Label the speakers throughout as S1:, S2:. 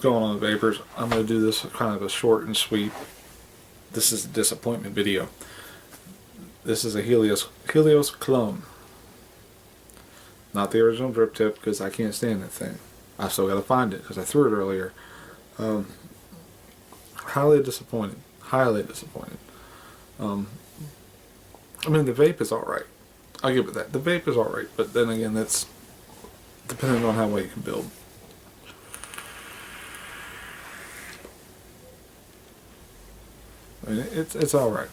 S1: going on, vapors? I'm going to do this kind of a short and sweet. This is a disappointment video. This is a Helios Clone. Not the original drip tip, because I can't stand that thing. I still got to find it because I threw it earlier. Highly disappointed. Highly disappointed. I mean, the vape is alright. I'll give it that. The vape is alright, but then again, that's depending on how well you can build. I mean, it's alright.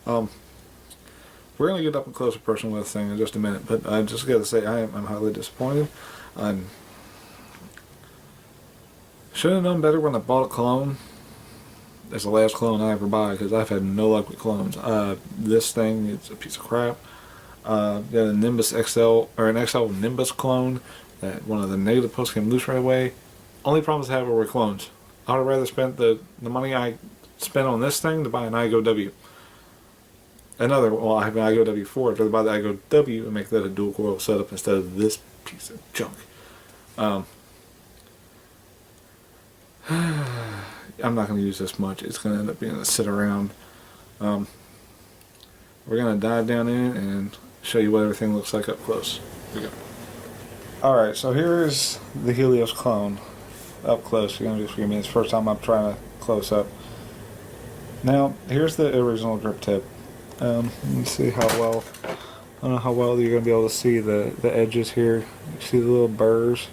S1: We're going to get up and close and personal with this thing in just a minute, but I just got to say I'm highly disappointed. Should have done better when I bought a clone. It's the last clone I ever buy because I've had no luck with clones. This thing is a piece of crap. Got a Nimbus XL, or an XL Nimbus clone that one of the negative posts came loose right away. Only problems I have are with clones. I would have rather spent the money I spent on this thing to buy an iGo W. Well, I have an iGo W4. I'd rather buy the iGo W and make that a dual coil setup instead of this piece of junk. I'm not going to use this much. It's going to end up being a sit around. We're going to dive down in and show you what everything looks like up close. Here we go. Alright, so here's the Helios Clone up close. You're going to just forgive me. It's the first time I'm trying to close up. Now, here's the original drip tip. Let me see how well. I don't know how well you're going to be able to see the edges here. You see the little burrs?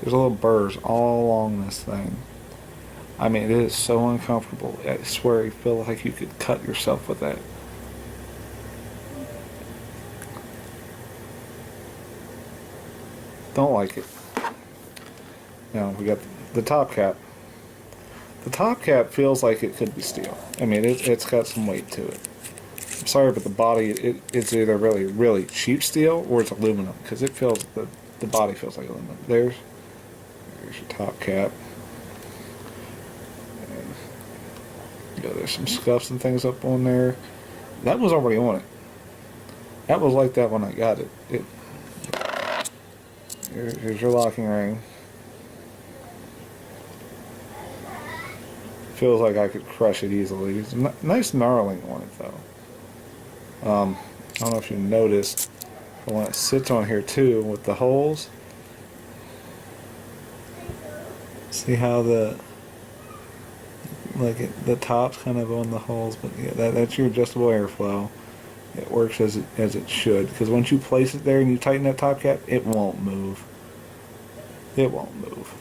S1: There's little burrs all along this thing. I mean, it is so uncomfortable. I swear you feel like you could cut yourself with that. Don't like it. Now, we got the top cap. The top cap feels like it could be steel. I mean, it's got some weight to it. I'm sorry, but the body, it's either really cheap steel or it's aluminum, because it feels, the body feels like aluminum. There's your top cap. And, there's some scuffs and things up on there. That was already on it. That was like that when I got it. Here's your locking ring. Feels like I could crush it easily. It's a nice knurling on it though. I don't know if you noticed, but when it sits on here too with the holes, see how the top's kind of on the holes, but yeah, that's your adjustable airflow. It works as it should, because once you place it there and you tighten that top cap, it won't move. It won't move.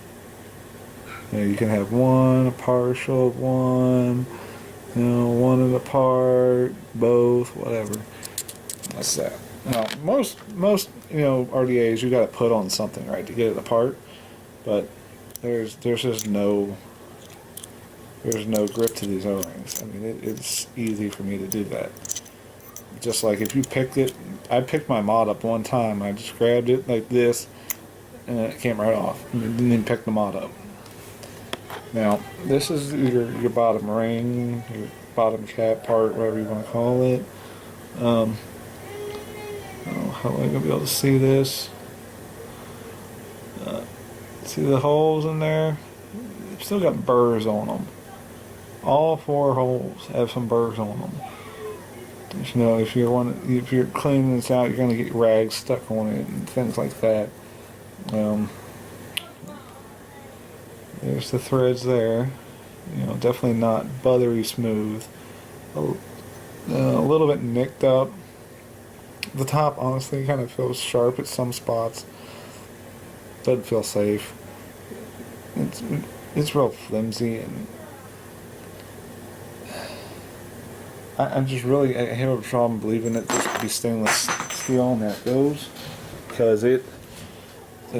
S1: You can have one, a partial of one, one and a part, both, whatever. That's that. Now, most RDAs you got to put on something, right, to get it apart, but there's just no grip to these O-rings. I mean, it's easy for me to do that. Just like if you picked it, I picked my mod up one time. I just grabbed it like this, and it came right off. And didn't even pick the mod up. Now, this is your bottom ring, your bottom cap part, whatever you want to call it. How am I going to be able to see this? See the holes in there? They've still got burrs on them. All 4 holes have some burrs on them. If you're cleaning this out, you're going to get rags stuck on it and things like that. There's the threads there. Definitely not buttery smooth. A little bit nicked up. The top, honestly, kind of feels sharp at some spots. Doesn't feel safe. It's real flimsy, and I'm just really, I have a problem believing that this could be stainless steel, and there it goes, because it's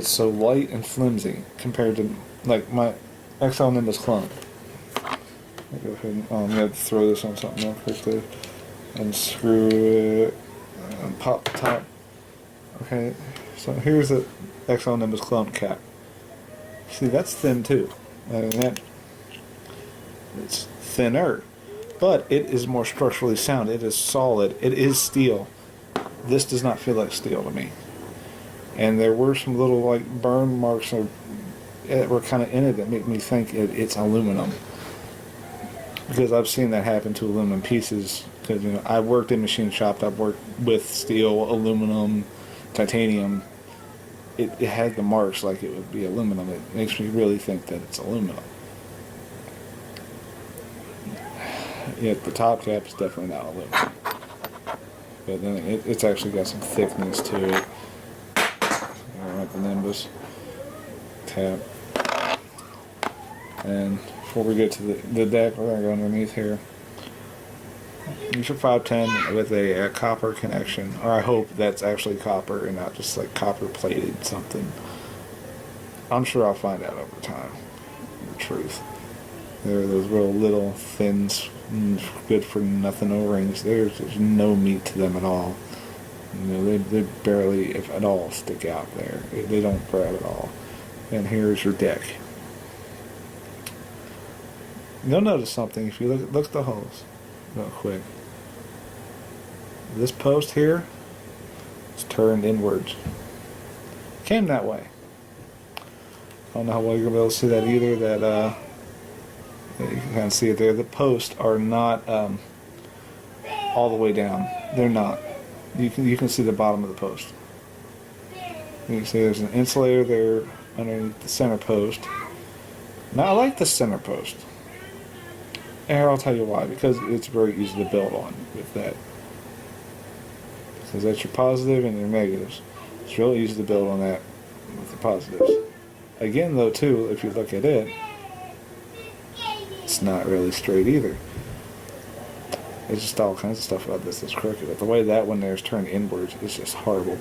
S1: so light and flimsy compared to like my XL Nimbus clone. I'll go ahead and I'm going to throw this on something real quick to unscrew it and pop the top. Okay, so here's the XL Nimbus clone cap. See, that's thin too. I mean, it's thinner, but it is more structurally sound. It is solid. It is steel. This does not feel like steel to me. And there were some little burn marks that were kind of in it that make me think it's aluminum. Because I've seen that happen to aluminum pieces. Because I worked in machine shop. I've worked with steel, aluminum, titanium. It had the marks like it would be aluminum. It makes me really think that it's aluminum. Yet the top cap is definitely not aluminum. But then it's actually got some thickness to it. Like the Nimbus tab. And before we get to the deck, we're going to go underneath here. Use your 510 with a copper connection, or I hope that's actually copper and not just like copper plated something. I'm sure I'll find out over time the truth. There are those real little thin, good for nothing O-rings. There's no meat to them at all. They barely, if at all, stick out there. They don't grab at all. And here's your deck. You'll notice something if you look at the holes real quick. This post here is turned inwards. Came that way. I don't know how well you're going to be able to see that either. That you can kind of see it there. The posts are not all the way down. They're not. You can see the bottom of the post. You can see there's an insulator there underneath the center post. Now I like the center post. And I'll tell you why. Because it's very easy to build on with that. Because that's your positive and your negatives. It's really easy to build on that with the positives. Again, though, too, if you look at it, it's not really straight either. There's just all kinds of stuff about this that's crooked. But the way that one there is turned inwards is just horrible.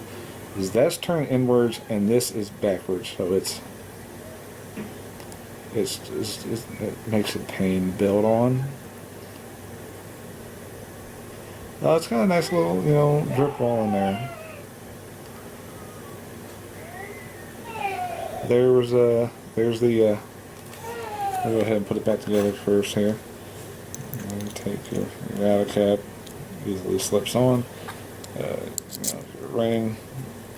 S1: Because that's turned inwards and this is backwards. So it makes it pain to build on. Oh, it's got a nice little, drip wall in there. There's the, I'll go ahead and put it back together first here. Take your outer cap, easily slips on. Your ring,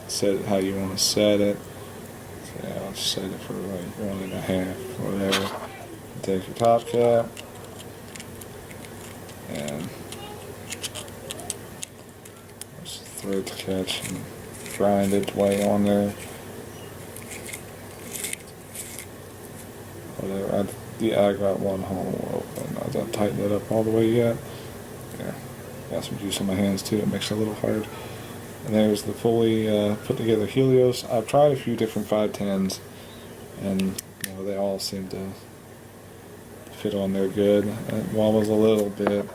S1: set it how you want to set it. So I'll just set it for like 1.5, whatever. Take your top cap and just throw it to catch and grind its way on there. Whatever. I got one hole open. I don't tighten it up all the way yet. Yeah, got some juice on my hands too. It makes it a little hard. And there's the fully put together Helios. I've tried a few different 510s, and they all seem to fit on there good. One was a little bit.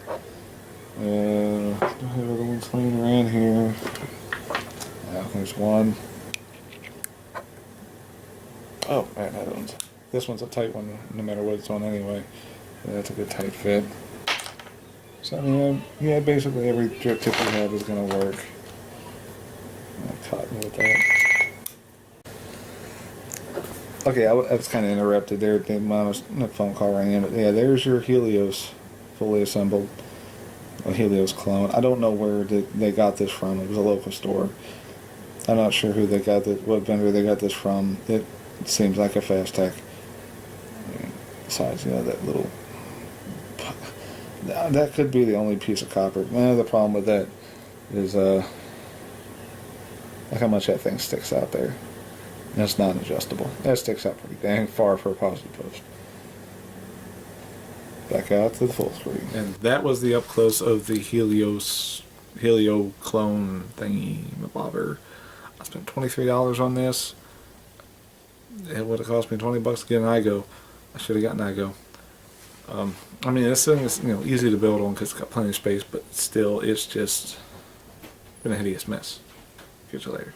S1: I have other ones laying around here. Yeah, there's one. Oh, man, that one's. This one's a tight one, no matter what it's on anyway. That's a good tight fit. So, I mean, yeah, basically every drip tip you have is going to work. Cotton with that. Okay, I was kind of interrupted there. The phone call rang in. But yeah, there's your Helios fully assembled. A Helios clone. I don't know where they got this from. It was a local store. I'm not sure who they got this, what vendor they got this from. It seems like a Fast Tech. Besides, that little... That could be the only piece of copper. The problem with that is, look how much that thing sticks out there. That's not adjustable. That sticks out pretty dang far for a positive post. Back out to the full screen. And that was the up close of the Helios Clone thingy bobber. I spent $23 on this. It would have cost me $20 to get an IGO. I should have gotten IGO. I mean, this thing is easy to build on because it's got plenty of space, but still, it's just been a hideous mess. Catch you later.